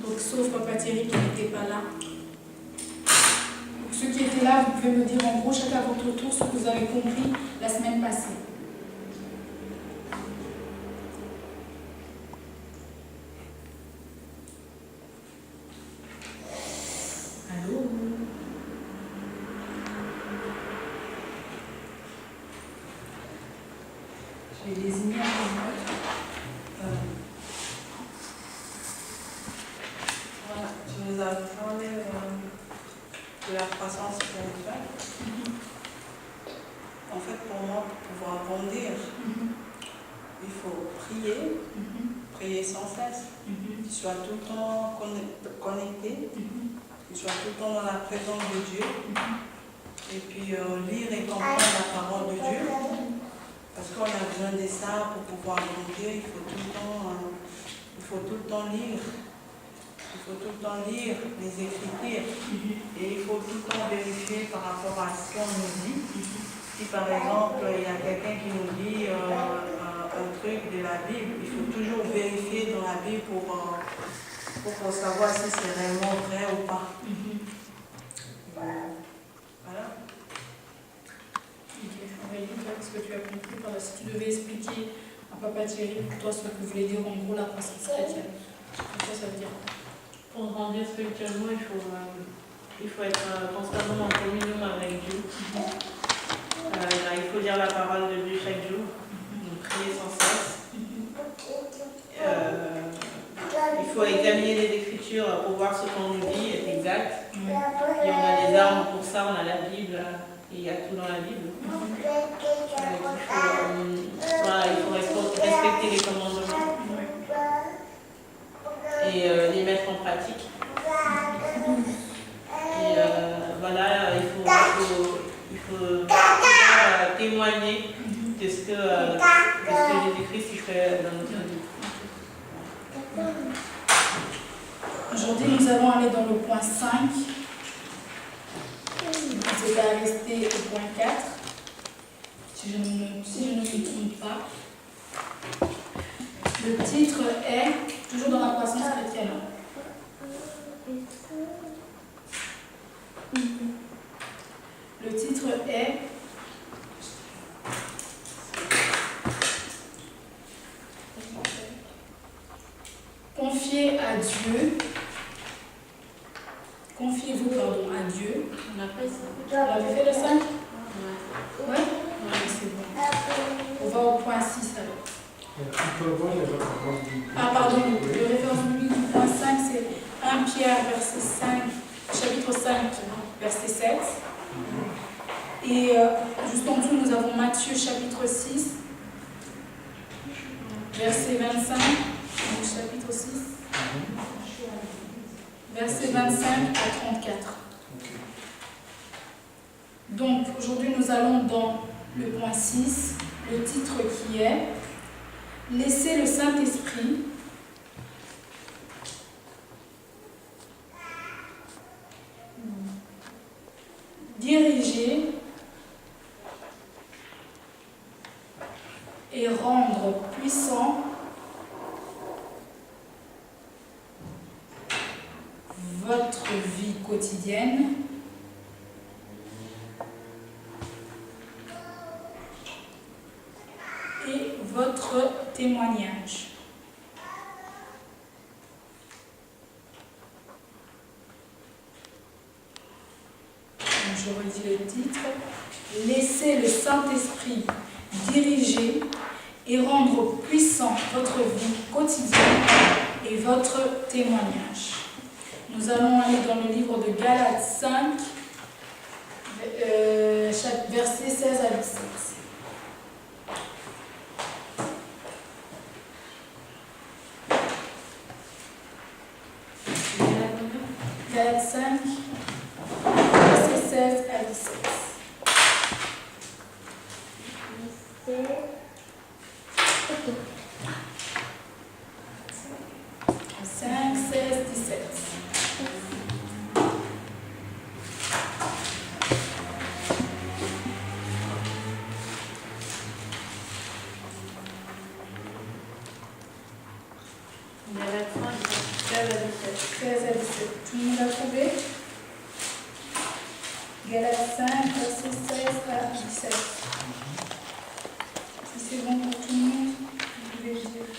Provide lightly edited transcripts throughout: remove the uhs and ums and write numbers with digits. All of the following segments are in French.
Donc, sauf Papa Thierry qui n'était pas là. Donc, ceux qui étaient là, vous pouvez me dire en gros, chacun à votre tour, ce que vous avez compris la semaine passée. Allô? Je vais désigner un peu. Voilà, tu nous as parlé de la croissance spirituelle. En fait, pour moi, pour pouvoir grandir, il faut prier, prier sans cesse, qu'il soit tout le temps connecté, qu'il soit tout le temps dans la présence de Dieu, et puis lire et comprendre la parole de Dieu, parce qu'on a besoin de ça pour pouvoir grandir. Il faut tout le temps lire. Il faut tout le temps lire les Écritures et il faut tout le temps vérifier par rapport à ce qu'on nous dit. Si par exemple il y a quelqu'un qui nous dit un truc de la Bible, il faut toujours vérifier dans la Bible pour savoir si c'est réellement vrai ou pas. Voilà. Ok, Aurélie, ce que tu as compris, si tu devais expliquer à Papa Thierry pour toi ce que voulait dire en gros la croissance chrétienne, pour toi ça veut dire quoi? Pour grandir spirituellement, il faut être constamment en communion avec Dieu. Il faut lire la parole de Dieu chaque jour, prier sans cesse. Il faut examiner les Écritures pour voir ce qu'on nous dit est exact. Et on a des armes pour ça, on a la Bible, et il y a tout dans la Bible. Il faut respecter les commandements et les mettre en pratique. Et il faut témoigner de ce que Jésus-Christ fait dans notre vie. Aujourd'hui, nous allons aller dans le point 5. On s'est arrêté au point 4. Si je ne me trompe pas. Le titre est, toujours dans la croissance chrétienne. Le titre est Confiez-vous à Dieu. On a fait ça. On avait fait le 5? Ouais. Ouais? Ouais, c'est bon. On va au point 6 alors. Ah pardon, le référence biblique du point 5 c'est 1 Pierre chapitre 5, verset 7. Et juste en dessous nous avons Matthieu chapitre 6, verset 25, chapitre 6, verset 25 à 34. Donc aujourd'hui nous allons dans le point 6, le titre qui est « Laissez le Saint-Esprit diriger et rendre puissant votre vie quotidienne et votre témoignage. » Je redis le titre. Laissez le Saint-Esprit diriger et rendre puissant votre vie quotidienne et votre témoignage. Nous allons aller dans le livre de Galates 5, versets 16 à 17. Galates 5, versets 16 à 17. 5, 16, 17. 16 à 17. Tout le monde a trouvé? Galates 5, verset 16 à 17. Si c'est bon pour tout le monde, vous pouvez le dire.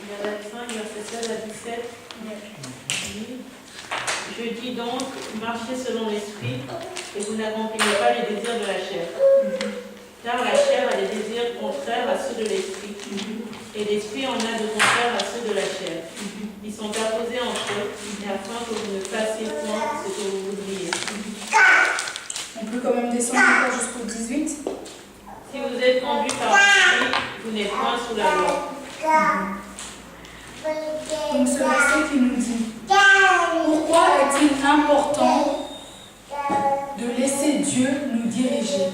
Galates 5, verset 16 à 17. Oui. Je dis donc, marchez selon l'esprit, et vous n'accomplirez pas les désirs de la chair. Car la chair a des désirs contraires à ceux de l'esprit, et l'esprit en a de contraires à ceux de la chair. Ils sont apposés entre eux, afin que vous ne fassiez point ce que vous voudriez. On peut quand même descendre encore jusqu'au 18. Si vous êtes conduits par l'esprit, vous n'êtes point sous la loi. Donc ce verset qui nous dit, pourquoi est-il important de laisser Dieu nous diriger?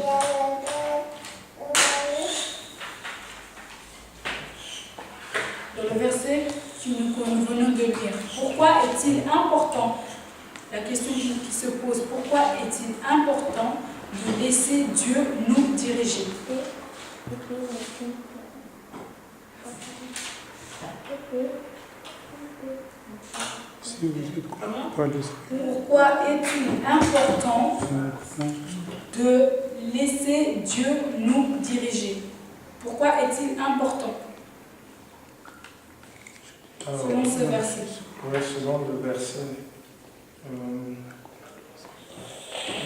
Dans le verset que nous venons de lire, pourquoi est-il important? La question qui se pose, pourquoi est-il important de laisser Dieu nous diriger? Pourquoi est-il important de laisser Dieu nous diriger? Pourquoi est-il important? Selon ce verset. Oui, selon le verset.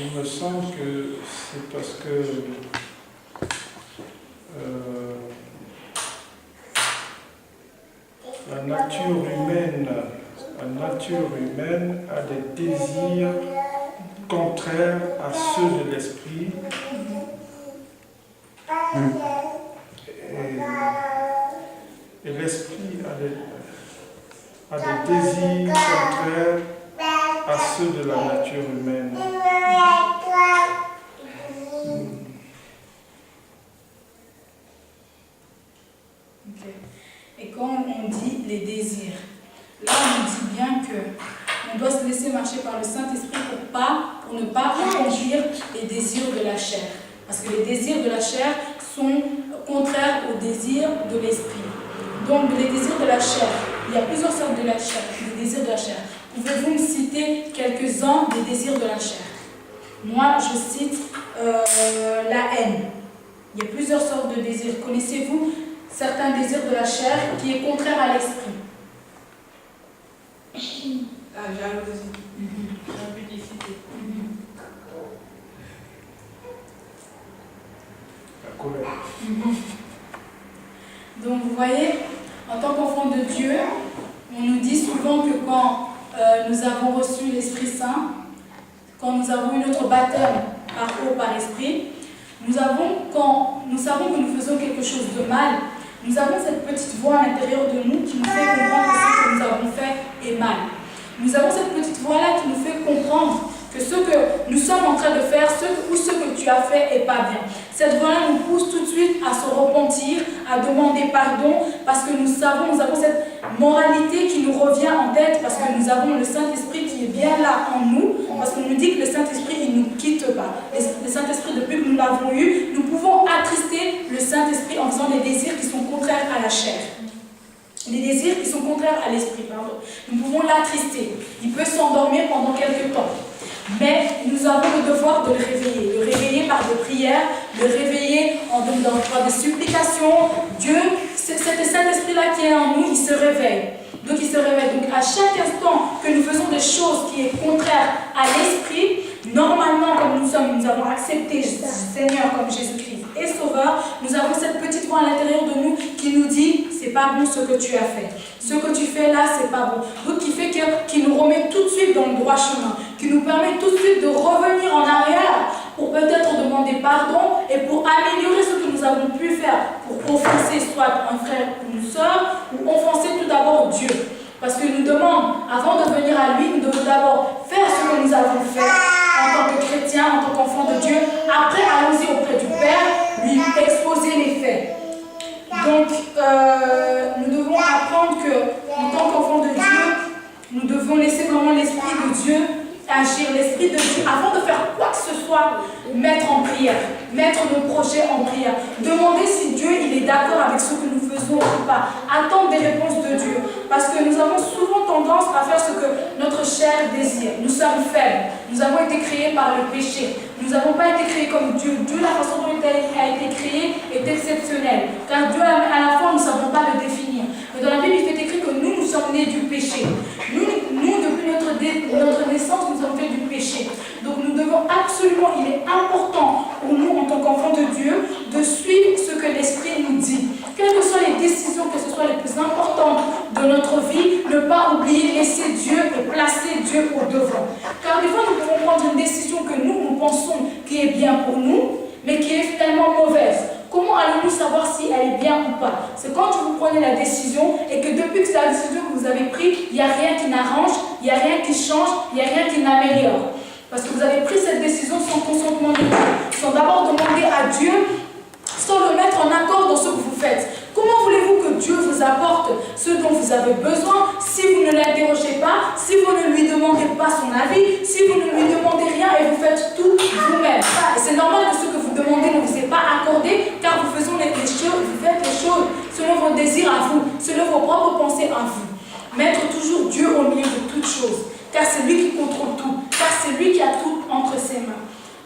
Il me semble que c'est parce que la nature humaine a des désirs contraires à ceux de l'esprit. Et l'esprit a des désirs contraires à ceux de la nature humaine. Okay. Et quand on dit les désirs, là on nous dit bien qu'on doit se laisser marcher par le Saint-Esprit pour ne pas accomplir les désirs de la chair. Parce que les désirs de la chair sont contraires aux désirs de l'esprit. Donc les désirs de la chair, il y a plusieurs sortes de la chair, des désirs de la chair. Pouvez-vous me citer quelques-uns des désirs de la chair? Moi, je cite la haine. Il y a plusieurs sortes de désirs. Connaissez-vous certains désirs de la chair qui est contraire à l'esprit? La jalousie. L'impudicité. La colère. Donc vous voyez, en tant qu'enfant de Dieu, on nous dit souvent que quand nous avons reçu l'Esprit Saint, quand nous avons eu notre baptême par eau, par esprit, quand nous savons que nous faisons quelque chose de mal, nous avons cette petite voix à l'intérieur de nous qui nous fait comprendre que ce que nous avons fait est mal. Nous avons cette petite voix-là qui nous fait comprendre que ce que nous sommes en train de faire, ce que tu as fait n'est pas bien. Cette voix-là nous pousse tout de suite à se repentir, à demander pardon, parce que nous avons cette moralité qui nous revient en tête, parce que nous avons le Saint-Esprit qui est bien là en nous, parce qu'on nous dit que le Saint-Esprit, il ne nous quitte pas. Le Saint-Esprit, depuis que nous l'avons eu, nous pouvons attrister le Saint-Esprit en faisant des désirs qui sont contraires à la chair. Des désirs qui sont contraires à l'esprit, pardon. Nous pouvons l'attrister. Il peut s'endormir pendant quelques temps. Mais nous avons le devoir de le réveiller par des prières, le réveiller par des supplications. Dieu, cet Saint-Esprit-là qui est en nous, il se réveille. Donc il se réveille. Donc à chaque instant que nous faisons des choses qui sont contraires à l'esprit, normalement, comme nous avons accepté Seigneur comme Jésus-Christ et Sauveur, nous avons cette petite voix à l'intérieur de nous qui nous dit, c'est pas bon ce que tu as fait. Ce que tu fais là, c'est pas bon. Donc qui nous remet tout de suite dans le droit chemin, qui nous permet tout de suite de revenir en arrière pour peut-être demander pardon et pour améliorer ce que nous avons pu faire pour offenser soit un frère ou une soeur ou offenser tout d'abord Dieu. Parce qu'il nous demande, avant de venir à lui, nous devons d'abord faire ce que nous avons fait en tant que chrétiens, en tant qu'enfants de Dieu. Après, allons-y auprès du Père, lui exposer les faits. Donc, nous devons apprendre qu'en tant qu'enfants de Dieu, nous devons laisser vraiment l'Esprit de Dieu agir, l'Esprit de Dieu, avant de faire quoi que ce soit, mettre en prière, mettre nos projets en prière, demander si Dieu il est d'accord avec ce que nous faisons. besoin ou pas. Attendre des réponses de Dieu. Parce que nous avons souvent tendance à faire ce que notre chair désire. Nous sommes faibles. Nous avons été créés par le péché. Nous n'avons pas été créés comme Dieu. Dieu, la façon dont il a été créé est exceptionnelle. Car Dieu, à la fois, nous ne savons pas le définir. Mais dans la Bible, il fait écrit que nous sommes nés du péché. Nous depuis notre naissance, nous sommes faits du péché. Donc nous devons absolument, il est important pour nous, en tant qu'enfants de Dieu, de suivre ce que l'Esprit nous dit. Quelles que soient les décisions, que ce soit les plus importantes de notre vie, ne pas oublier, laisser Dieu et placer Dieu au devant. Car des fois, nous pouvons prendre une décision que nous pensons qui est bien pour nous, mais qui est finalement mauvaise. Comment allons-nous savoir si elle est bien ou pas? C'est quand vous prenez la décision et que depuis que c'est la décision que vous avez prise, il n'y a rien qui n'arrange, il n'y a rien qui change, il n'y a rien qui n'améliore. Parce que vous avez pris cette décision sans consentement de Dieu, sans d'abord demander à Dieu, sans le mettre en accord dans ce que vous faites. Comment voulez-vous que Dieu vous apporte ce dont vous avez besoin si vous ne l'interrogez pas, si vous ne lui demandez pas son avis, si vous ne lui demandez rien et vous faites tout vous-même? Et c'est normal que ce que vous demandez ne vous est pas accordé, car vous faites les choses selon vos désirs à vous, selon vos propres pensées à vous. Mettre toujours Dieu au milieu de toutes choses, car c'est lui qui contrôle tout, car c'est lui qui a tout entre ses mains.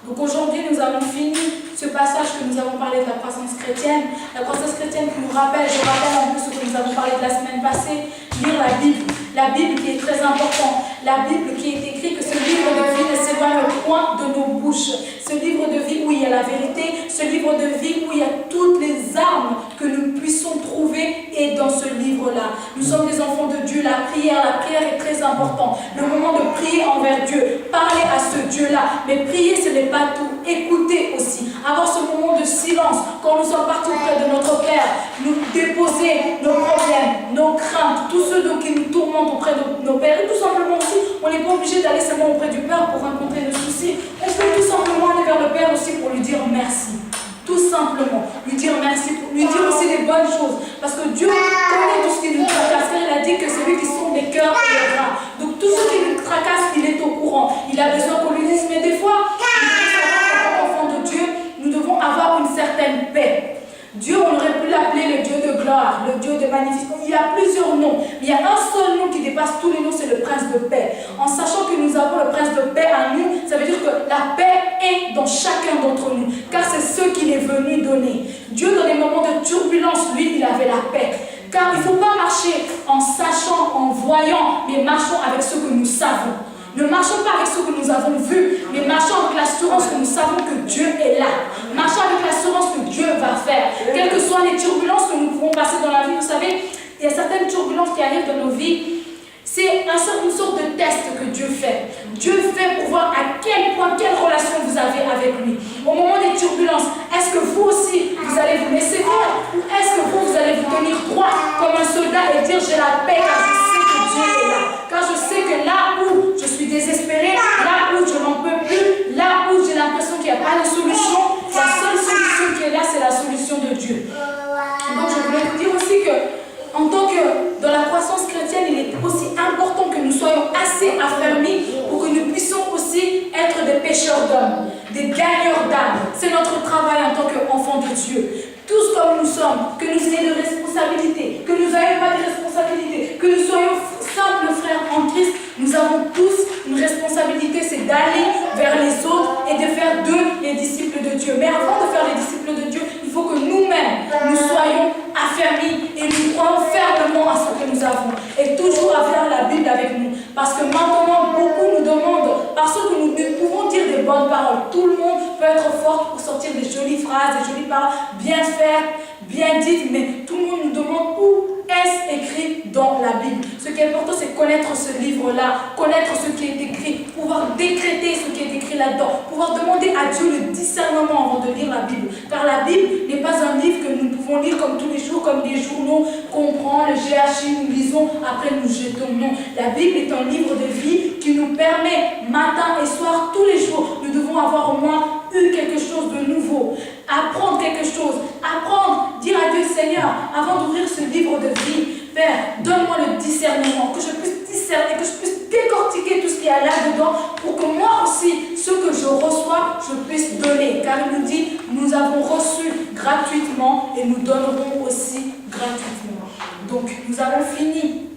Donc aujourd'hui, nous avons fini ce passage que nous avons parlé de la croissance chrétienne. La croissance chrétienne qui nous rappelle, je rappelle un peu ce que nous avons parlé de la semaine passée, lire la Bible. La Bible qui est très importante. La Bible qui est écrite que ce livre de vie ne s'éloigne point de nos bouches. Ce livre de vie où il y a la vérité, ce livre de vie où il y a toutes les armes que nous puissions trouver et dans ce livre-là. Nous sommes des enfants de Dieu. La prière est très importante. Le moment de prier envers Dieu, parler à ce Dieu-là. Mais prier, ce n'est pas tout. Écouter aussi. Avoir ce moment de silence quand nous sommes partis auprès de notre Père. Nous déposer nos problèmes, nos craintes, tous ceux qui nous tourmentent auprès de nos pères. Et tout simplement aussi, on n'est pas obligé d'aller seulement auprès du Père pour rencontrer nos soucis. On peut tout simplement aller vers le Père aussi pour lui dire merci. Tout simplement, lui dire merci, lui dire aussi des bonnes choses. Parce que Dieu connaît tout ce qui nous tracasse. Il a dit que c'est lui qui sonde les cœurs et les reins. Donc tout ce qui nous tracasse, il est au courant. Il a besoin qu'on lui dise, mais des fois, en tant qu'enfant de Dieu, nous devons avoir une certaine paix. Dieu, on aurait pu l'appeler le Dieu de gloire, le Dieu de magnificence. Il y a plusieurs noms, mais il y a un seul nom qui dépasse tous les noms, c'est le prince de paix. En sachant que nous avons le prince de paix à nous, ça veut dire que la paix est dans chacun d'entre nous, car c'est ce qu'il est venu donner. Dieu, dans les moments de turbulence, lui, il avait la paix. Car il ne faut pas marcher en sachant, en voyant, mais marchons avec ce que nous savons. Ne marchons pas avec ce que nous avons vu, mais marchons avec l'assurance que nous savons que Dieu est là. Marchons avec l'assurance que Dieu va faire. Quelles que soient les turbulences que nous pouvons passer dans la vie, vous savez, il y a certaines turbulences qui arrivent dans nos vies. C'est une sorte de test que Dieu fait. Dieu fait pour voir à quel point, quelle relation vous avez avec lui. Au moment des turbulences, est-ce que vous aussi, vous allez vous laisser faire? Ou est-ce que vous allez vous tenir droit comme un soldat et dire j'ai la paix car je sais que Dieu est là. Car je sais que là où je suis désespérée, là où je n'en peux plus, là où j'ai l'impression qu'il n'y a pas de solution, la seule solution qui est là, c'est la solution de Dieu. Donc je voulais vous dire aussi que en tant que dans la croissance chrétienne, il est aussi important que nous soyons assez affermis pour que nous puissions aussi être des pêcheurs d'hommes, des gagneurs d'âmes. C'est notre travail en tant qu'enfants de Dieu. Tous comme nous sommes, que nous ayons de responsabilités, que nous n'ayons pas de responsabilités, que nous soyons simples frères en Christ, nous avons tous une responsabilité, c'est d'aller vers les autres et de faire d'eux les disciples de Dieu. Mais avant de faire les disciples de Dieu, il faut que nous-mêmes, nous soyons affermis et nous croyons fermement à ce que nous avons. Et toujours avoir la Bible avec nous. Parce que maintenant, beaucoup nous demandent, parce que nous pouvons dire des bonnes paroles. Tout le monde peut être fort pour sortir des jolies phrases, des jolies paroles, bien faites, bien dites, mais tout le monde nous demande où est-ce écrit dans la Bible. Ce qui est important, c'est connaître ce livre-là, connaître ce qui est écrit, pouvoir décréter ce qui est écrit là-dedans, pouvoir demander à Dieu le discernement avant de lire la Bible. Car la Bible n'est pas un livre que nous pouvons lire comme tous les jours, comme des journaux qu'on prend, le GHI, nous lisons, après nous jetons. Non, la Bible est un livre de vie qui nous permet, matin et soir, tous les jours, nous devons avoir au moins eu quelque chose de nouveau, apprendre quelque chose, dire à Dieu, Seigneur, avant d'ouvrir ce livre de vie, Père, donne-moi le discernement, que je puisse discerner, que je puisse décortiquer tout ce qu'il y a là-dedans, pour que moi aussi, ce que je reçois, je puisse donner. Car il nous dit, nous avons reçu gratuitement et nous donnerons aussi gratuitement. Donc, nous avons fini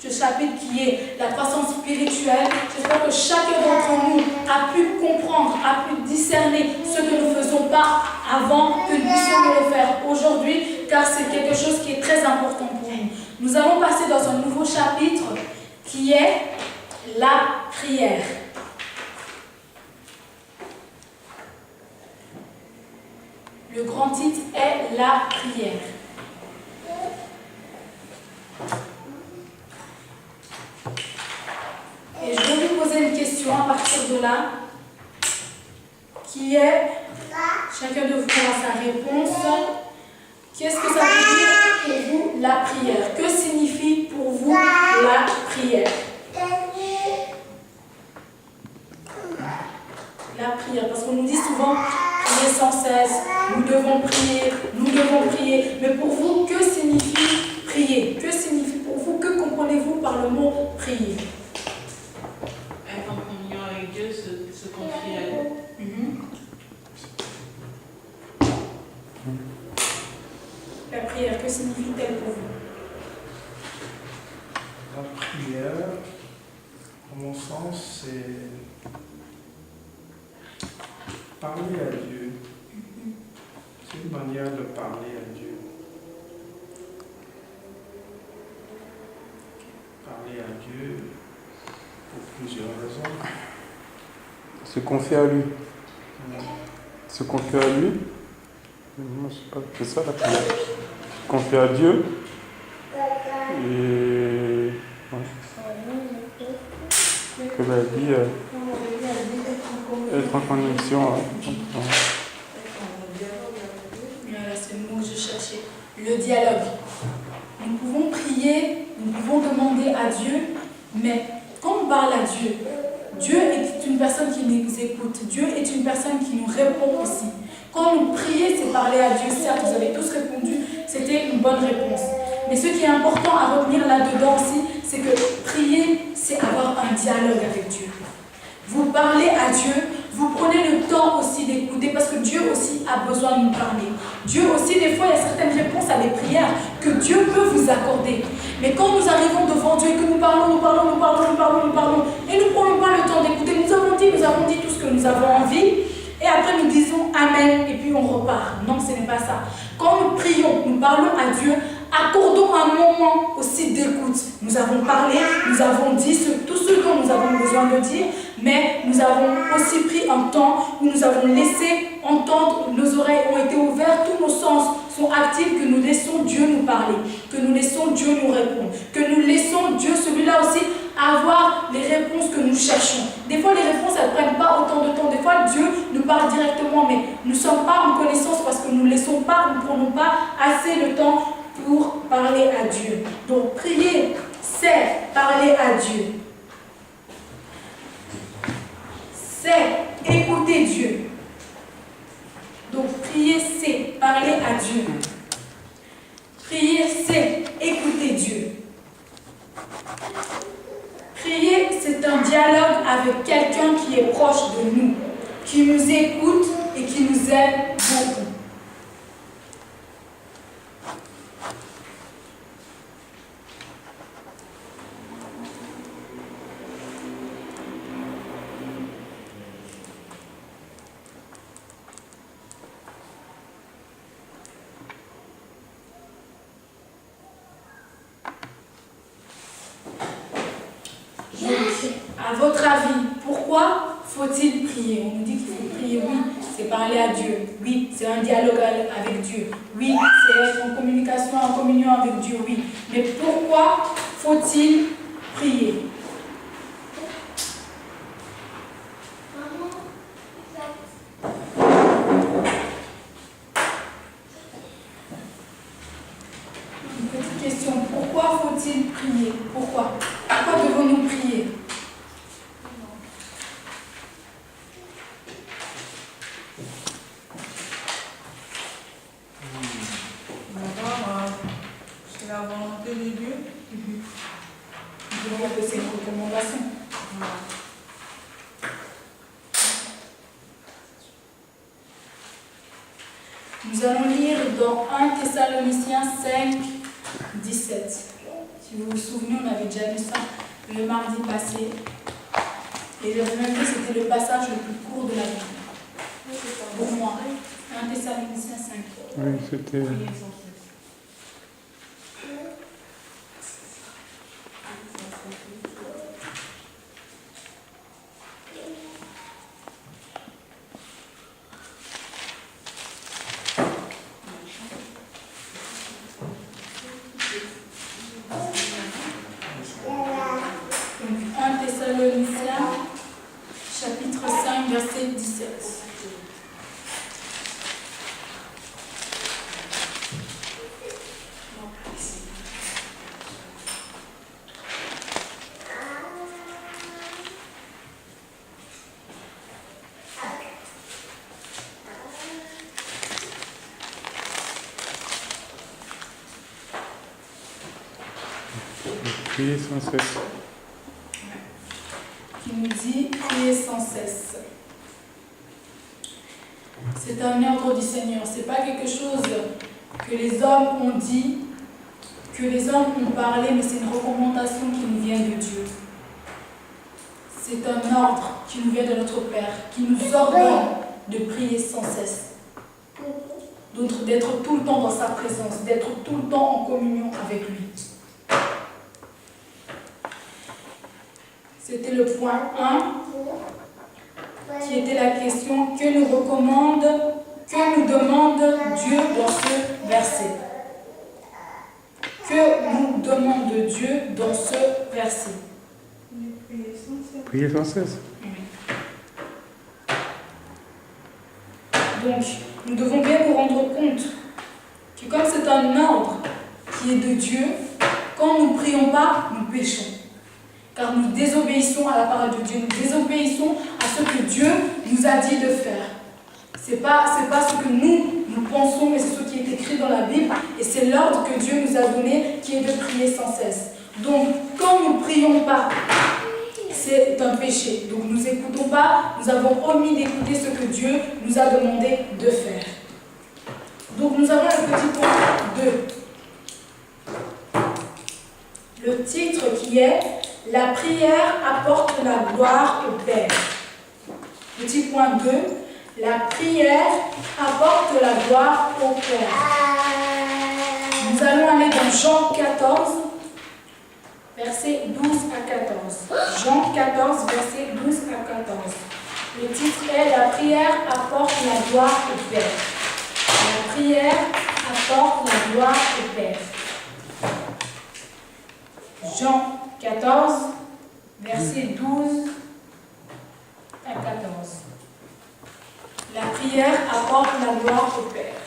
ce chapitre qui est la croissance spirituelle. J'espère que chacun d'entre nous a pu comprendre, a pu discerner ce que nous ne faisons pas avant, que nous puissions le faire aujourd'hui, car c'est quelque chose qui est très important pour nous. Nous allons passer dans un nouveau chapitre qui est la prière. Le grand titre est la prière. Et je vais vous poser une question à partir de là, qui est, chacun de vous aura sa réponse. Qu'est-ce que ça veut dire pour vous la prière? Que signifie pour vous la prière? La prière, parce qu'on nous dit souvent prier sans cesse, nous devons prier, mais pour vous, que signifie prier? Que signifie pour vous? Que comprenez-vous par le mot prier? Être en communion avec Dieu, se confier à lui. La prière, que signifie-t-elle pour vous? La prière, à mon sens, c'est parler à Dieu. C'est une manière de parler à Dieu. Parler à Dieu pour plusieurs raisons. Se confier à lui. Se confier à lui. Moi, je sais pas, c'est ça la prière. Se confier à Dieu. Et que la vie, être en connexion. Voilà, c'est le mot que je cherchais. Le dialogue. Nous pouvons prier, nous pouvons demander à Dieu, mais quand on parle à Dieu, Dieu est une personne qui nous écoute. Dieu est une personne qui nous répond aussi. Quand nous prions, c'est parler à Dieu. Certes, vous avez tous répondu, c'était une bonne réponse. Mais ce qui est important à retenir là-dedans aussi, c'est que prier, c'est avoir un dialogue avec Dieu. Vous parlez à Dieu, vous prenez le temps aussi d'écouter, parce que Dieu aussi a besoin de nous parler. Dieu aussi, des fois, il y a certaines réponses à des prières que Dieu peut vous accorder. Mais quand nous arrivons devant Dieu et que nous parlons, et nous ne prenons pas le temps d'écouter, nous avons dit tout ce que nous avons envie, et après nous disons Amen, et puis on repart. Non, ce n'est pas ça. Quand nous prions, nous parlons à Dieu, accordons un moment aussi d'écoute. Nous avons parlé, nous avons dit tout ce dont nous avons besoin de dire, mais nous avons aussi pris un temps où nous avons laissé entendre, nos oreilles ont été ouvertes, tous nos sens sont actifs, que nous laissons Dieu nous parler, que nous laissons Dieu nous répondre, que nous laissons Dieu, celui-là aussi, avoir les réponses que nous cherchons. Des fois, les réponses, elles ne prennent pas autant de temps. Des fois, Dieu nous parle directement, mais nous ne sommes pas en connaissance parce que nous ne laissons pas, nous ne prenons pas assez de temps pour parler à Dieu. Donc, prier, c'est parler à Dieu. C'est écouter Dieu. Donc, prier, c'est parler à Dieu. Prier, c'est écouter Dieu. Prier, c'est un dialogue avec quelqu'un qui est proche de nous, qui nous écoute et qui nous aime beaucoup. À votre avis, pourquoi faut-il prier? On nous dit qu'il faut prier, oui, c'est parler à Dieu, oui, c'est un dialogue avec Dieu, oui, c'est être en communication, en communion avec Dieu, oui. Mais pourquoi faut-il prier? Une petite question, pourquoi faut-il prier? Pourquoi? Pourquoi devons-nous prier? C'est la volonté de Dieu. Nous devons que c'est une recommandation. Voilà. Nous allons lire dans 1 Thessaloniciens 5, 17. Si vous vous souvenez, on avait déjà lu ça le mardi passé. Et j'avais même dit que c'était le passage le plus court de la Bible. Pour moi, 1 Thessaloniciens 5. Oui, c'était... Donc 1 Thessaloniciens, chapitre 5, verset 17. Priez sans cesse. Qui nous dit prier sans cesse. C'est un ordre du Seigneur. C'est pas quelque chose que les hommes ont dit, que les hommes ont parlé, mais c'est une recommandation qui nous vient de Dieu. C'est un ordre qui nous vient de notre Père, qui nous ordonne de prier sans cesse. D'être tout le temps dans sa présence, d'être tout le temps en communion avec lui. C'était le point 1, qui était la question que nous demande Dieu dans ce verset. Que nous demande Dieu dans ce verset. Priez sans cesse. Donc, nous devons bien nous rendre compte que comme c'est un ordre qui est de Dieu, quand nous ne prions pas, nous péchons. Car nous désobéissons à la parole de Dieu, nous désobéissons à ce que Dieu nous a dit de faire. Ce n'est pas ce que nous pensons, mais c'est ce qui est écrit dans la Bible, et c'est l'ordre que Dieu nous a donné, qui est de prier sans cesse. Donc, quand nous ne prions pas, c'est un péché. Donc, nous n'écoutons pas, nous avons omis d'écouter ce que Dieu nous a demandé de faire. Donc, nous avons le petit point 2. Le titre qui est « La prière apporte la gloire au Père ». Petit point 2. La prière apporte la gloire au Père. Nous allons aller dans Jean 14, versets 12 à 14. Jean 14, versets 12 à 14. Le titre est « La prière apporte la gloire au Père ». La prière apporte la gloire au Père. Jean 14, versets 12 à 14. La prière apporte la gloire au Père.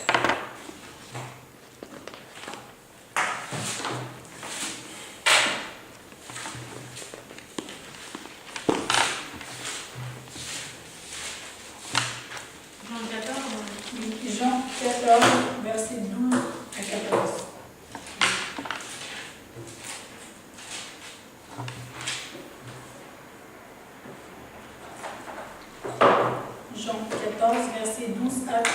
Jean 14, versets 12 à 14. Jean 14, versets 12 à 14.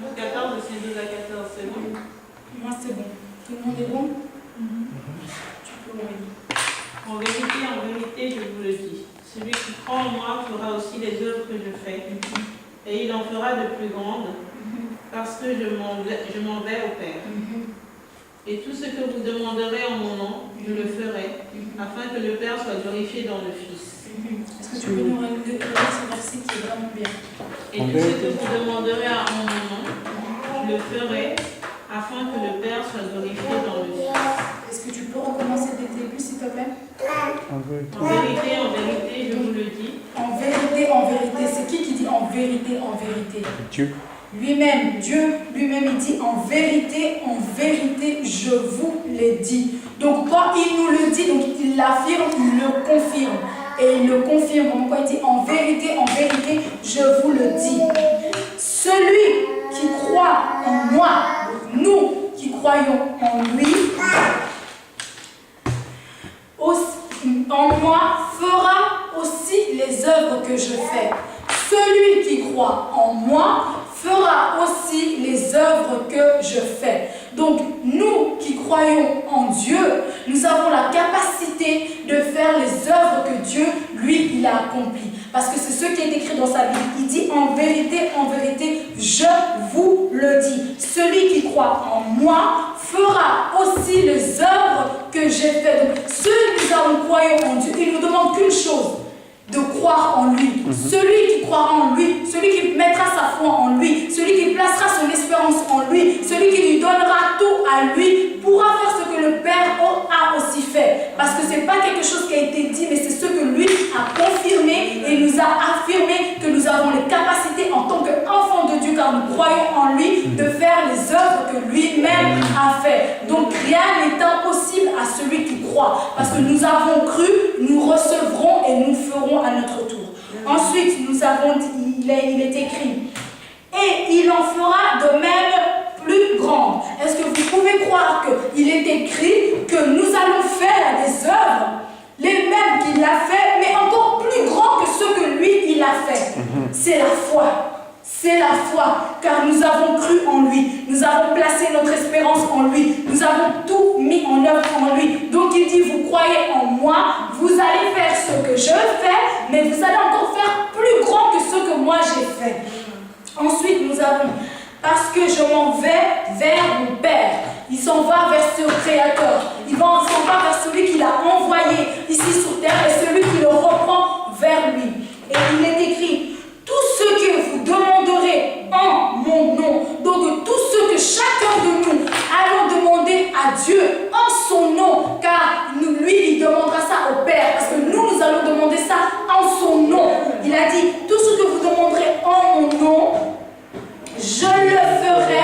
Le 14, c'est 12 à 14, c'est bon? Moi, c'est bon. Tout le monde est bon? Tu peux le lire. En vérité, je vous le dis, celui qui croit en moi fera aussi les œuvres que je fais, et il en fera de plus grandes, parce que je m'en vais au Père. Et tout ce que vous demanderez en mon nom, je le ferai, afin que le Père soit glorifié dans le Fils. Est-ce que tu peux nous relire ce verset qui est vraiment bien? Et tout ce que vous demanderez en mon nom, je le ferai, afin que le Père soit glorifié dans le Fils. Est-ce que tu peux recommencer dès le début, s'il te plaît? En vérité, je vous le dis. En vérité, c'est qui dit en vérité? Dieu. Lui-même, Dieu lui-même, il dit en vérité, je vous l'ai dit. Donc quand il nous le dit, donc il l'affirme, il le confirme. Et il le confirme. Donc quand il dit en vérité, je vous le dis. Celui qui croit en moi, nous qui croyons en lui, en moi fera aussi les œuvres que je fais. Celui qui croit en moi fera aussi les œuvres que je fais. Donc, nous qui croyons en Dieu, nous avons la capacité de faire les œuvres que Dieu, lui, il a accomplies. Parce que c'est ce qui est écrit dans sa Bible. Il dit en vérité, je vous le dis. Celui qui croit en moi fera aussi les œuvres que j'ai faites. Donc, ceux qui croyons en Dieu, il nous demande qu'une chose, de croire en lui. Celui qui croira en lui, celui qui mettra sa foi en lui, celui qui placera son espérance en lui, celui qui lui donnera tout à lui, pourra faire ce que le Père a aussi fait. Parce que ce n'est pas quelque chose qui a été dit, mais c'est ce que lui a confirmé et nous a affirmé que nous avons les capacités en tant qu'enfants de Dieu, car nous croyons en lui, de faire les œuvres que lui-même a fait. Donc rien n'est impossible à celui qui croit. Parce que nous avons cru, nous recevrons et nous ferons à notre tour. Ensuite, nous avons dit, il est écrit, et il en fera de même plus grande. Est-ce que vous pouvez croire qu'il est écrit que nous allons faire des œuvres, les mêmes qu'il a fait, mais encore plus grands que ceux que lui, il a fait? C'est la foi. C'est la foi, car nous avons cru en lui, nous avons placé notre espérance en lui, nous avons tout mis en œuvre en lui. Donc il dit, vous croyez en moi, vous allez faire ce que je fais, mais vous allez encore faire plus grand que ce que moi j'ai fait. Ensuite, nous avons, parce que je m'en vais vers mon Père. Il s'en va vers ce Créateur, il s'en va vers celui qui l'a envoyé ici sur terre et celui qui le reprend vers lui. Et il est écrit, tout ce que vous demanderez en mon nom, donc tout ce que chacun de nous allons demander à Dieu en son nom, car lui, il demandera ça au Père, parce que nous allons demander ça en son nom. Il a dit, tout ce que vous demanderez en mon nom, je le ferai,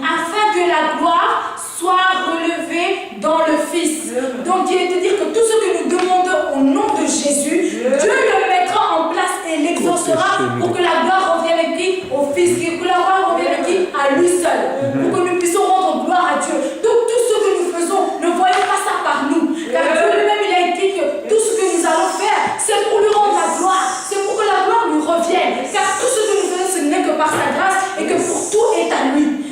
afin que la gloire soit relevée dans le Fils. Donc il est de dire que tout ce que nous demandons au nom de Jésus, Dieu le mettra en place et l'exaucera pour que la gloire revienne à qui? Au Fils, que la gloire revienne à qui? À lui seul, pour que nous puissions rendre gloire à Dieu. Donc tout ce que nous faisons, ne voyons pas ça par nous, car Dieu lui-même il a écrit que tout ce que nous allons faire, c'est pour lui rendre la gloire, c'est pour que la gloire lui revienne, car tout ce que nous faisons, ce n'est que par sa grâce et que pour tout est à lui.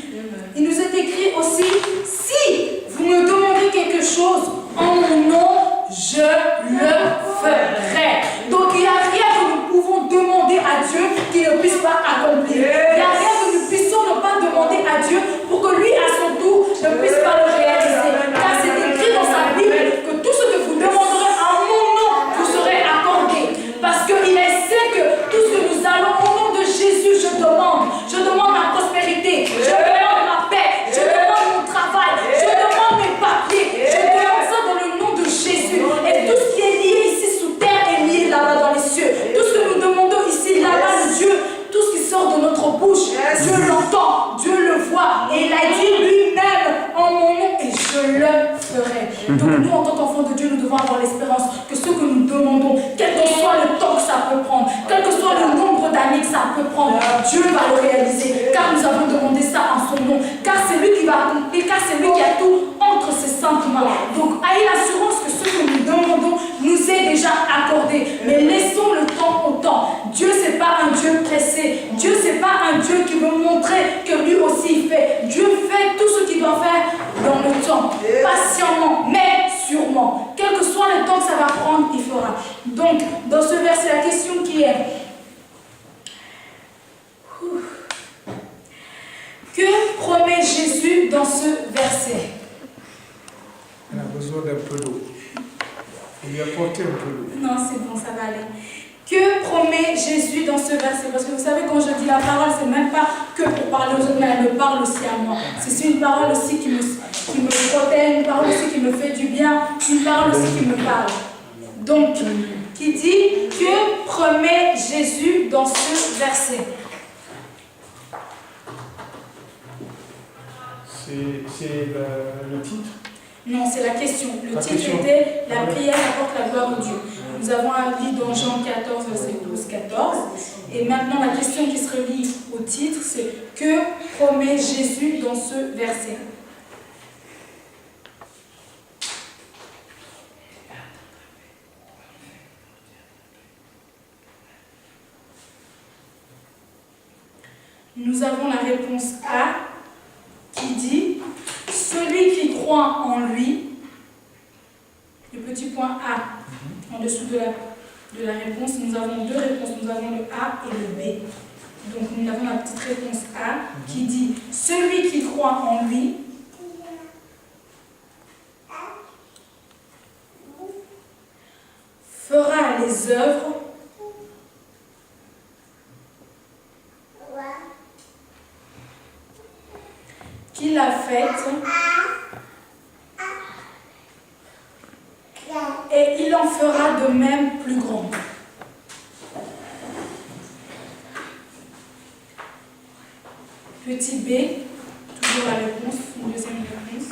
Il nous est écrit aussi, si vous me demanderez quelque chose en mon nom, je le ferai. Donc il n'y a rien que nous pouvons demander à Dieu qu'il ne puisse pas accomplir. Il n'y a rien que nous puissions ne pas demander à Dieu pour que lui, à son tour, ne puisse pas le réaliser. Car c'est écrit dans sa Bible que tout ce que vous demanderez en mon nom, vous serez accordé. Parce qu'il sait que tout ce que nous allons au nom de Jésus, je demande ma prospérité, je demande ma paix, je demande mon travail, je demande mes papiers, je demande ça dans le nom de Jésus. Et tout ce qui est lié ici sous terre est lié là-bas dans les cieux. Tout ce que nous demandons ici, là-bas, le Dieu, tout ce qui sort de notre bouche, Dieu l'entend, Dieu le voit. Et il a dit lui-même en mon nom et je le ferai. Donc nous, en tant qu'enfants de Dieu, nous devons avoir l'espérance que ce que nous demandons, quel que soit le temps que ça peut prendre, quel que soit le nombre d'années que ça peut prendre, Dieu va le réaliser. Car nous avons demandé ça en son nom. Car c'est lui qui va accomplir, car c'est lui qui a tout entre ses saintes mains. Donc ayez l'assurance que ce que nous demandons nous est déjà accordé. Mais laissons le temps au temps. Dieu, c'est pas un Dieu pressé. Dieu, c'est pas un Dieu qui veut montrer que lui aussi il fait. Dieu fait tout ce qu'il doit faire dans le temps, patiemment, mais sûrement. Quel que soit le temps que ça va prendre, il fera. Donc, dans ce verset, la question qui est: que promet Jésus dans ce verset? Elle a besoin d'un peu d'eau. Il lui a apporté un peu d'eau. Non, c'est bon, ça va aller. Que promet Jésus dans ce verset? Parce que vous savez, quand je dis la parole, c'est même pas que pour parler aux autres, mais elle me parle aussi à moi. C'est une parole aussi qui me protège, une parole aussi qui me fait du bien, une parole aussi qui me parle. Donc, qui dit que promet Jésus dans ce verset? C'est le titre? Non, c'est la question. Le titre question. était La prière apporte la gloire de Dieu. Nous avons un livre dans Jean 14, verset 12-14. Et maintenant, la question qui se relie au titre, c'est que promet Jésus dans ce verset? Nous avons la réponse A qui dit « Celui qui croit en lui », le petit point A en dessous de la réponse, nous avons deux réponses, nous avons le A et le B. Donc nous avons la petite réponse A qui dit « Celui qui croit en lui » fera les œuvres qu'il a faites et il en fera de même plus grand. Petit B, toujours la réponse, une deuxième réponse.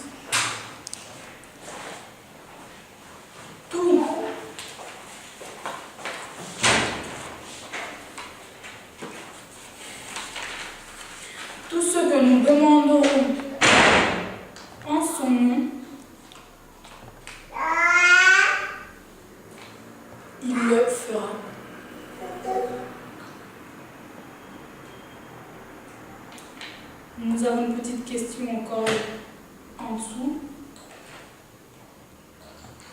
Tout ce que nous demanderons en son nom, il le fera. Nous avons une petite question encore en dessous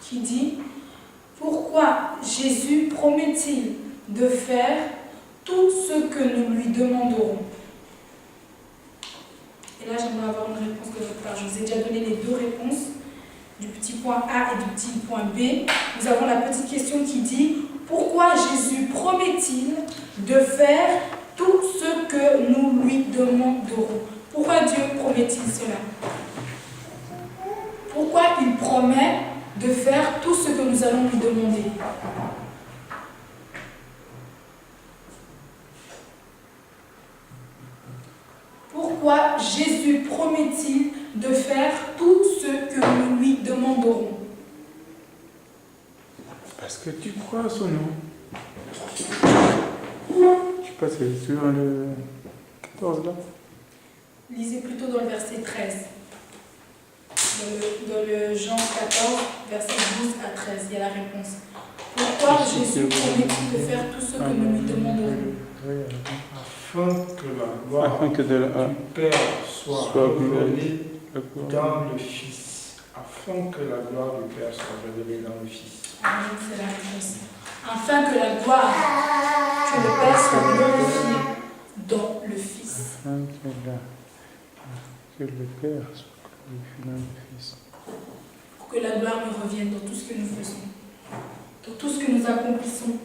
qui dit « Pourquoi Jésus promet-il de faire tout ce que nous lui demanderons ?» Et là, j'aimerais avoir une réponse de votre part. Je vous ai déjà donné les deux réponses, du petit point A et du petit point B. Nous avons la petite question qui dit « Pourquoi Jésus promet-il de faire tout ce que nous lui demanderons ?» Pourquoi Dieu promet-il cela? Pourquoi il promet de faire tout ce que nous allons lui demander? Pourquoi Jésus promet-il de faire tout ce que nous lui demanderons? Parce que tu crois à son nom. Je passe sur le 14 là. Lisez plutôt dans le verset 13. Dans le Jean 14, verset 12 à 13, il y a la réponse. Pourquoi Jésus promet-il de faire tout ce que nous lui demanderons? Afin que la gloire du Père soit révélée dans le Fils. Afin que la gloire du Père soit révélée dans le Fils. Amen, c'est la réponse. Afin que la gloire que le Père soit glorifiée dans le Fils. Afin que le Père soit glorifié dans le Fils. Pour que la gloire nous revienne dans tout ce que nous faisons, dans tout ce que nous accomplissons,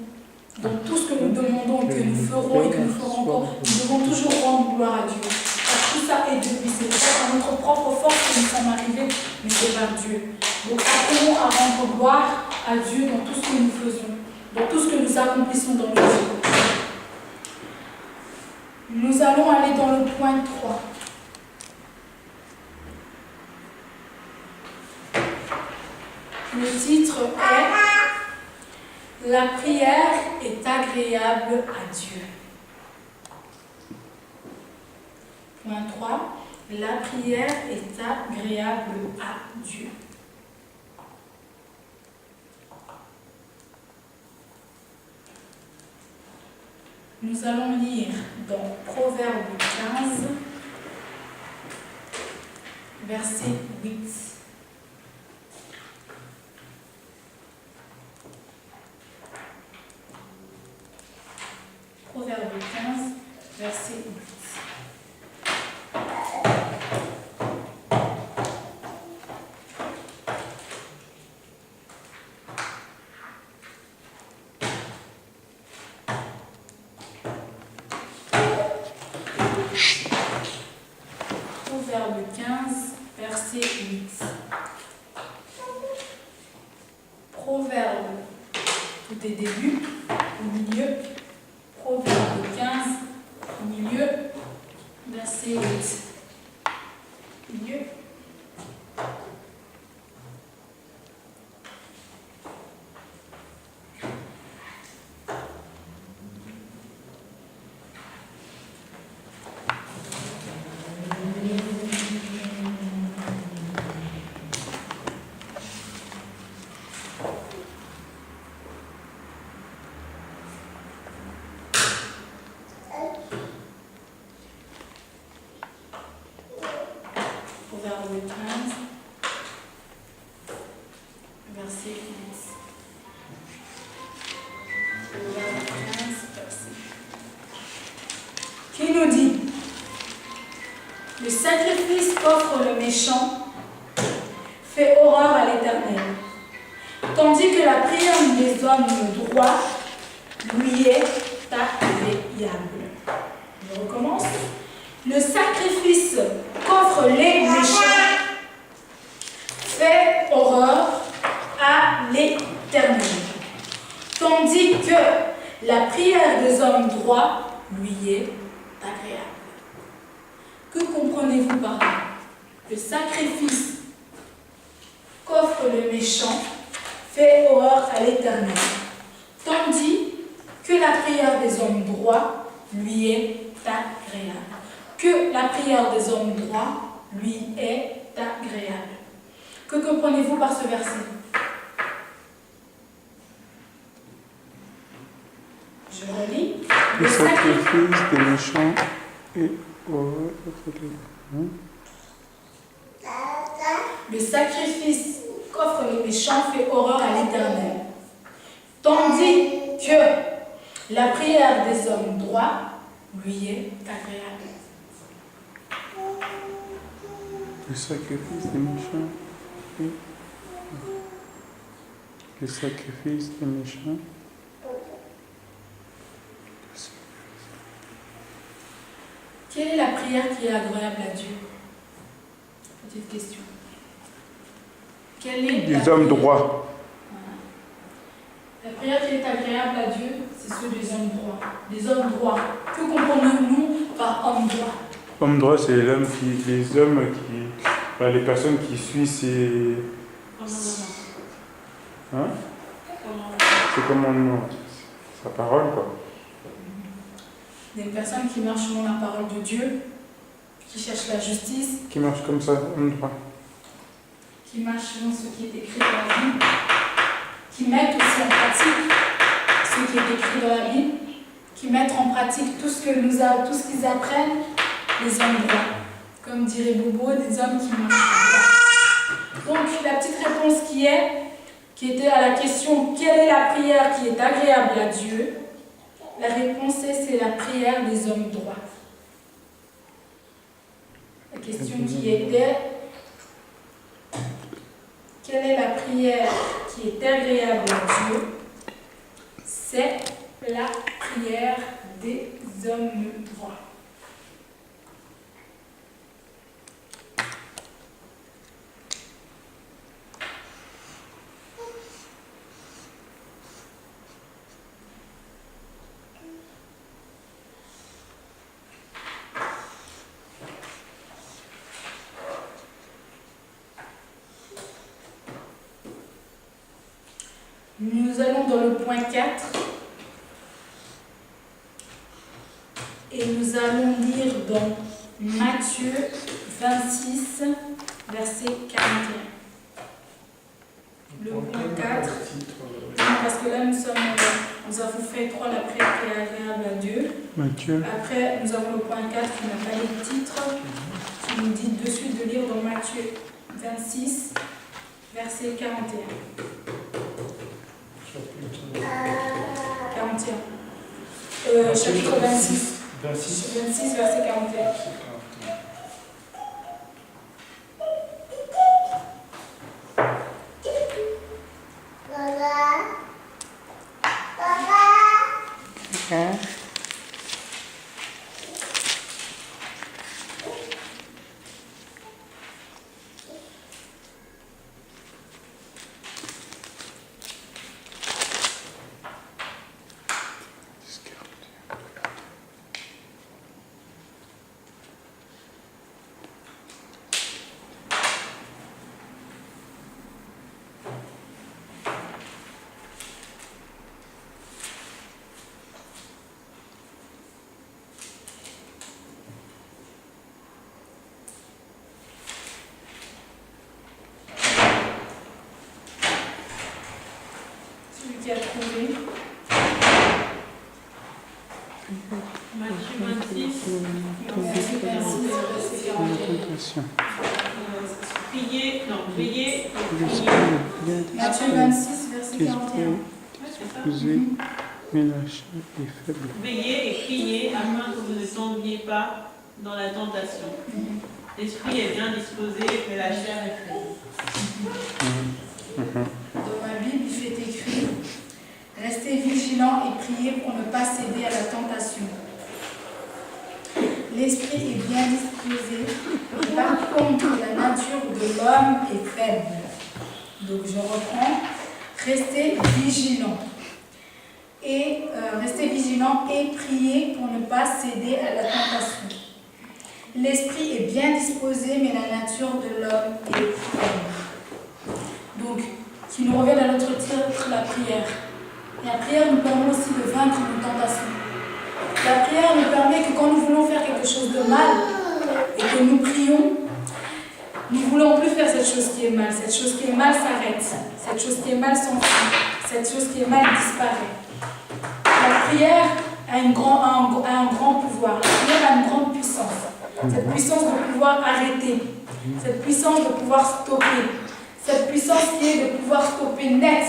dans tout ce que nous demandons et que nous ferons et que nous ferons encore. Nous devons toujours rendre gloire à Dieu. Car tout ça est de lui. C'est pas par notre propre force que nous sommes arrivés, mais c'est par Dieu. Donc apprenons à rendre gloire à Dieu dans tout ce que nous faisons, dans tout ce que nous accomplissons dans nos vies. Nous allons aller dans le point 3. Le titre est « La prière est agréable à Dieu ». Point 3. La prière est agréable à Dieu. Nous allons lire dans Proverbe 15, verset 8. Proverbe 15, verset 8. Proverbe 15, verset 8. Proverbe, tout est début, au milieu. Proverbe 15, au milieu, verset 8. Milieu. Proverbe 15, verset 15. Proverbe 15, verset. Qui nous dit: le sacrifice qu'offre le méchant fait horreur à l'Éternel, tandis que la prière des hommes droits lui est agréable. Je recommence. Le sacrifice qu'offrent les méchants fait horreur à l'Éternel, tandis que la prière des hommes droits lui est agréable. Que comprenez-vous par là? Le sacrifice qu'offre le méchant fait horreur à l'Éternel, tandis que la prière des hommes droits lui est agréable. Que la prière des hommes droits lui est agréable. Que comprenez-vous par ce verset? Je relis. Le sacrifice des méchants est horreur. Le sacrifice qu'offre les méchants fait horreur à l'Éternel, tandis que la prière des hommes droits lui est agréable. Le sacrifice des méchants est... Le sacrifice des méchants... Quelle est la prière qui est agréable à Dieu? Petite question. Quelle est des hommes droits. La prière qui est agréable à Dieu, c'est ceux des hommes droits. Des hommes droits. Que comprenons-nous par homme droit? Homme droit, c'est les hommes qui... Enfin, les personnes qui suivent ses... Hein? C'est commandement. Sa parole, quoi. Des personnes qui marchent selon la parole de Dieu, qui cherchent la justice. Qui marchent comme ça, homme droit. Qui marchent selon ce qui est écrit dans la Bible. Qui mettent aussi en pratique ce qui est écrit dans la Bible. Qui mettent en pratique tout ce qu'ils apprennent, les hommes droits. Comme dirait Bobo, des hommes qui marchent droit. Donc la petite réponse qui était à la question: quelle est la prière qui est agréable à Dieu? La réponse c'est la prière des hommes droits. La question qui était: quelle est la prière qui est agréable à Dieu? C'est la prière des hommes droits. Nous allons dans le point 4 et nous allons lire dans Matthieu 26, verset 41. Le point 4, parce que là nous avons fait 3, la prière qui est agréable à Dieu. Matthieu. Après, nous avons le point 4 qui n'a pas les titres, qui nous dit de suite de lire dans Matthieu 26, verset 41. 41. Chapitre 26. 26, verset 41. Qui a trouvé Matthieu 26, verset 46, verset 41. priez et priez. Matthieu 26, verset 41. Excusez, mais la chair est faible. Veillez et priez afin que vous ne tombiez pas dans la tentation. L'esprit est bien disposé, mais la chair est faible. Dans ma Bible, il fait écrit « Restez vigilants et priez pour ne pas céder à la tentation. L'esprit est bien disposé, mais par contre, la nature de l'homme est faible. » Donc je reprends « Restez vigilants. Restez vigilants et priez pour ne pas céder à la tentation. L'esprit est bien disposé, mais la nature de l'homme est faible. » Donc, qui nous revient à notre titre, la prière. La prière nous permet aussi de vaincre nos tentations. La prière nous permet que quand nous voulons faire quelque chose de mal et que nous prions, nous ne voulons plus faire cette chose qui est mal. Cette chose qui est mal s'arrête. Cette chose qui est mal s'enfuit. Cette chose qui est mal disparaît. La prière a un grand pouvoir. La prière a une grande puissance. Cette puissance de pouvoir arrêter. Cette puissance de pouvoir stopper. Cette puissance qui est de pouvoir stopper net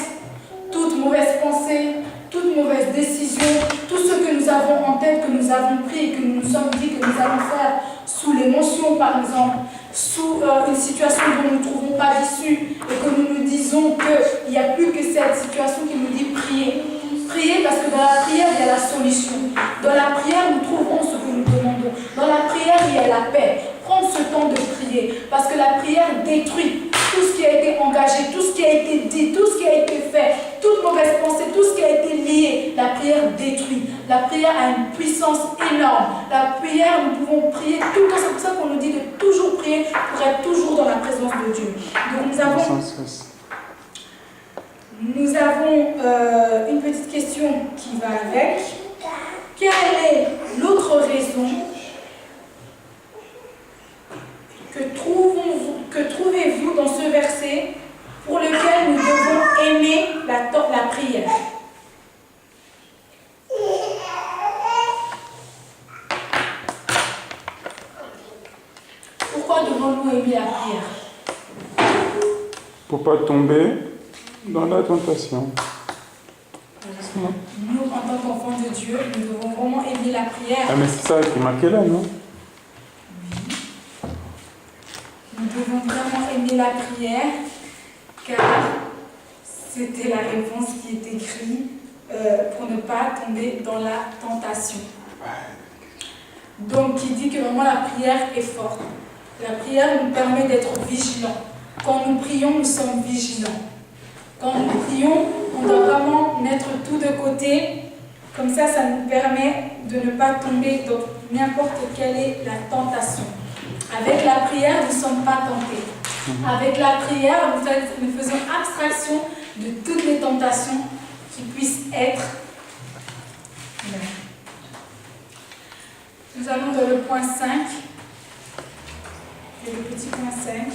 toute mauvaise pensée, toute mauvaise décision, tout ce que nous avons en tête, que nous avons pris et que nous nous sommes dit que nous allons faire sous l'émotion par exemple, sous une situation dont nous ne trouvons pas d'issue et que nous nous disons qu'il n'y a plus que cette situation qui nous dit prier. Prier parce que dans la prière il y a la solution. Dans la prière nous trouverons ce que nous demandons. Dans la prière il y a la paix. Prendre ce temps de prier parce que la prière détruit tout ce qui a été engagé, tout ce qui a été dit, tout ce qui a été fait, toute mauvaise pensée, tout ce qui a été lié. La prière détruit. La prière a une puissance énorme. La prière, nous pouvons prier tout le temps. C'est pour ça qu'on nous dit de toujours prier pour être toujours dans la présence de Dieu. Donc nous avons une petite question qui va avec. Quelle est l'autre raison que trouvez-vous dans ce verset pour lequel nous devons aimer la prière? Pourquoi devons-nous aimer la prière? Pour ne pas tomber dans la tentation. Nous, en tant qu'enfants de Dieu, nous devons vraiment aimer la prière. Ah, mais c'est ça qui est marqué là, non? Nous devons vraiment aimer la prière, car c'était la réponse qui est écrite pour ne pas tomber dans la tentation. Donc, qui dit que vraiment la prière est forte. La prière nous permet d'être vigilants. Quand nous prions, nous sommes vigilants. Quand nous prions, on doit vraiment mettre tout de côté. Comme ça, ça nous permet de ne pas tomber dans n'importe quelle est la tentation. Avec la prière, nous ne sommes pas tentés. Avec la prière, nous faisons abstraction de toutes les tentations qui puissent être. Nous allons dans le point 5. Et le petit point 5.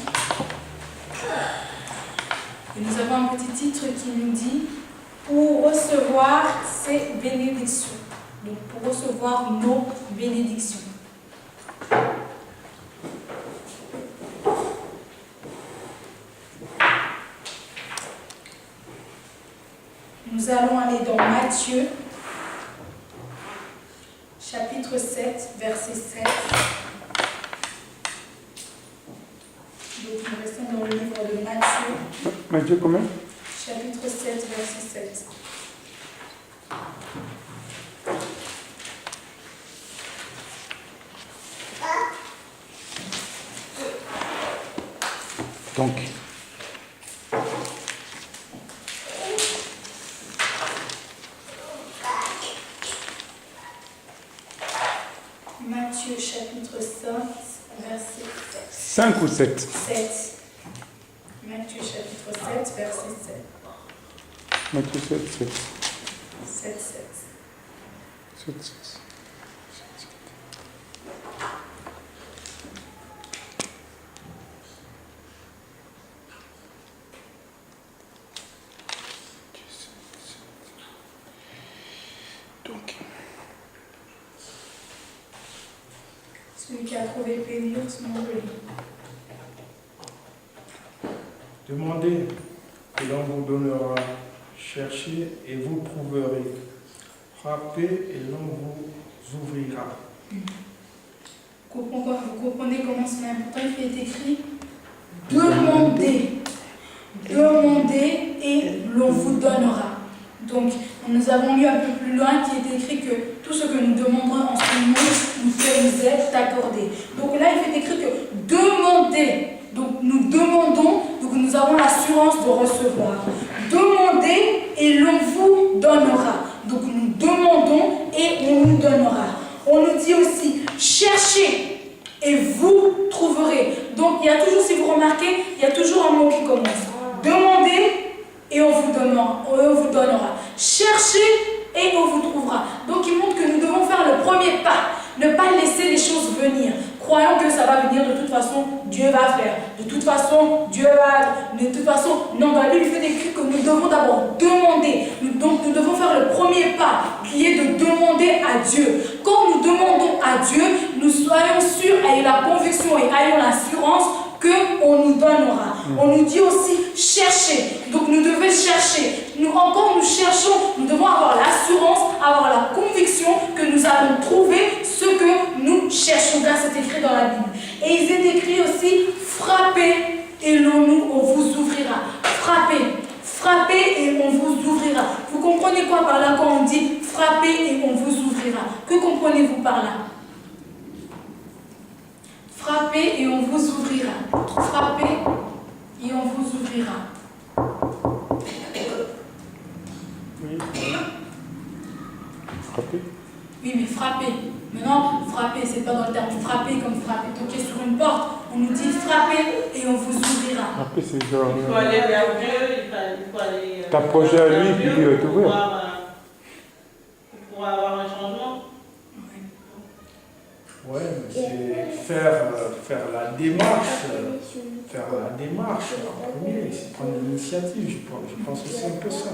Et nous avons un petit titre qui nous dit « Pour recevoir ces bénédictions ». Donc, pour recevoir nos bénédictions. Nous allons aller dans Matthieu, chapitre 7, verset 7. Donc nous restons dans le livre de Matthieu. Matthieu combien? Chapitre 7, verset 7. Donc. Matthieu chapitre 5, verset 7. 5 ou 7? 7. Matthieu chapitre 7, verset 7. Matthieu 7, 7. 7, 7. 7, 6. Donc. Celui qui a trouvé pénir, son nom le lit. Demandez et l'on vous donnera. Cherchez et vous trouverez. Frappez et l'on vous ouvrira. Vous comprenez comment c'est important? Il est écrit demandez. Demandez et l'on vous donnera. Donc, nous avons lu un peu plus loin qui est écrit que tout ce que nous demanderons en ce nom nous est accordé. Donc là, il est écrit que demandez. Donc nous demandons, donc nous avons l'assurance de recevoir. Demandez et l'on vous donnera. Donc nous demandons et on nous donnera. On nous dit aussi cherchez et vous trouverez. Donc il y a toujours, si vous remarquez, il y a toujours un mot qui commence. Demandez et on vous donnera. Cherchez et on vous trouvera. Donc il montre que nous devons faire le premier pas. Ne pas laisser les choses venir. Croyons que ça va venir de toute façon, Dieu va faire. De toute façon, Dieu va... De toute façon, non, dans la Bible, il fait écrire que nous devons d'abord demander. Donc nous devons faire le premier pas, qui est de demander à Dieu. Quand nous demandons à Dieu, nous soyons sûrs, ayons la conviction et ayons l'assurance qu'on nous donnera. On nous dit aussi chercher. Donc nous devons chercher. Quand nous cherchons, nous devons avoir l'assurance, avoir la conviction que nous allons trouver ce que nous cherchons. Car c'est écrit dans la Bible. Et il est écrit aussi frappez et on vous ouvrira. Frappez. Frappez et on vous ouvrira. Vous comprenez quoi par là quand on dit frappez et on vous ouvrira? Que comprenez-vous par là? Frappez et on vous ouvrira. Frappez et on vous ouvrira. Oui. Frappez. Oui, mais frappez. Maintenant, frapper, c'est pas dans le terme frapper comme frapper, toquer sur une porte. On nous dit frapper et on vous ouvrira. Frapper, c'est genre. Il faut aller vers Dieu, il faut aller. T'approcher à lui, puis il va t'ouvrir. Pour avoir un changement. Ouais, mais c'est faire la démarche. Faire la démarche en premier, c'est prendre l'initiative, je pense que c'est un peu ça.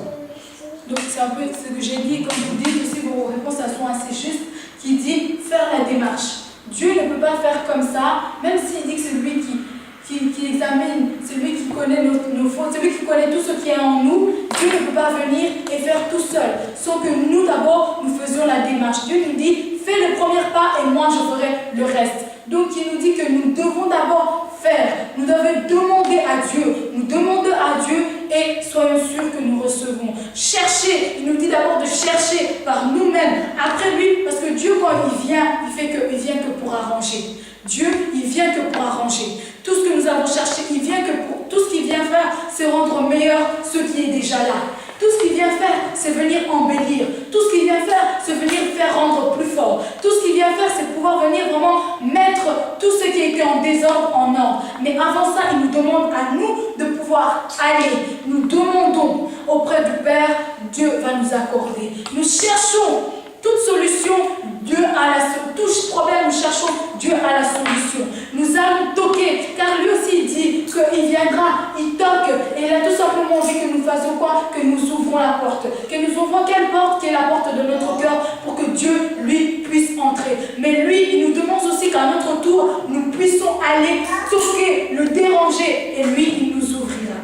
Donc c'est un peu ce que j'ai dit, comme vous dites aussi, vos réponses elles sont assez justes, qui dit faire la démarche. Dieu ne peut pas faire comme ça, même s'il dit que c'est lui qui examine, c'est lui qui connaît nos fautes, c'est lui qui connaît tout ce qui est en nous. Dieu ne peut pas venir et faire tout seul, sans que nous d'abord nous faisions la démarche. Dieu nous dit, fais le premier pas et moi je ferai le reste. Donc il nous dit que nous devons d'abord faire, nous devons demander à Dieu, nous demandons à Dieu et soyons sûrs que nous recevons. Chercher, il nous dit d'abord de chercher par nous-mêmes, après lui, parce que Dieu quand il vient, il vient que pour arranger. Dieu, il vient que pour arranger. Tout ce que nous avons cherché, il vient que pour... Tout ce qu'il vient faire, c'est rendre meilleur ce qui est déjà là. Tout ce qu'il vient faire, c'est venir embellir. Tout ce qu'il vient faire, c'est venir faire rendre plus fort. Tout ce qu'il vient faire, c'est pouvoir venir vraiment mettre tout ce qui était en désordre en ordre. Mais avant ça, il nous demande à nous de pouvoir aller. Nous demandons auprès du Père, Dieu va nous accorder. Nous cherchons toute solution, Dieu a la solution. Tout problème, nous cherchons, Dieu a la solution. Nous allons toquer, car lui aussi il dit qu'il viendra, il toque, et il a tout simplement envie que nous fassions quoi? Que nous ouvrons la porte. Que nous ouvrons quelle porte? Qui est la porte de notre cœur, pour que Dieu, lui, puisse entrer. Mais lui, il nous demande aussi qu'à notre tour, nous puissions aller toquer, le déranger, et lui, il nous ouvrira.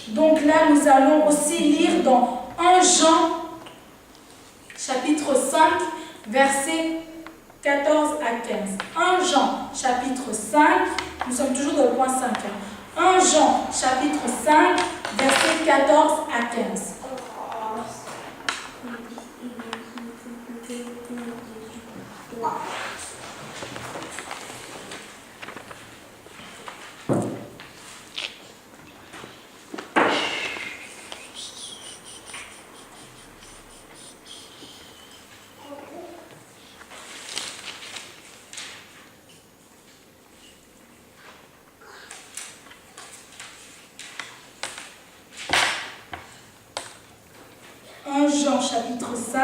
Donc là, nous allons aussi lire dans 1 Jean, chapitre 5, versets 14 à 15. 1 Jean, chapitre 5, nous sommes toujours dans le point 5. 1 Jean, chapitre 5, versets 14 à 15. Jean chapitre 5,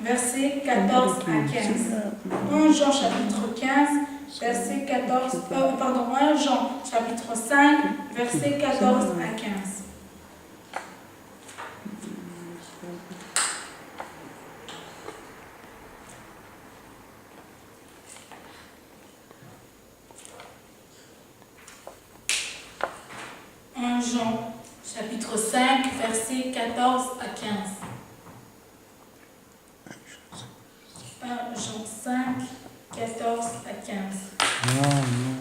versets 14 à 15. 1 Jean chapitre 15, verset 14, 1 Jean chapitre 5, versets 14 à 15. Jean Chapitre 5, versets 14 à 15. 1 Jean 5, 14 à 15. Non, non.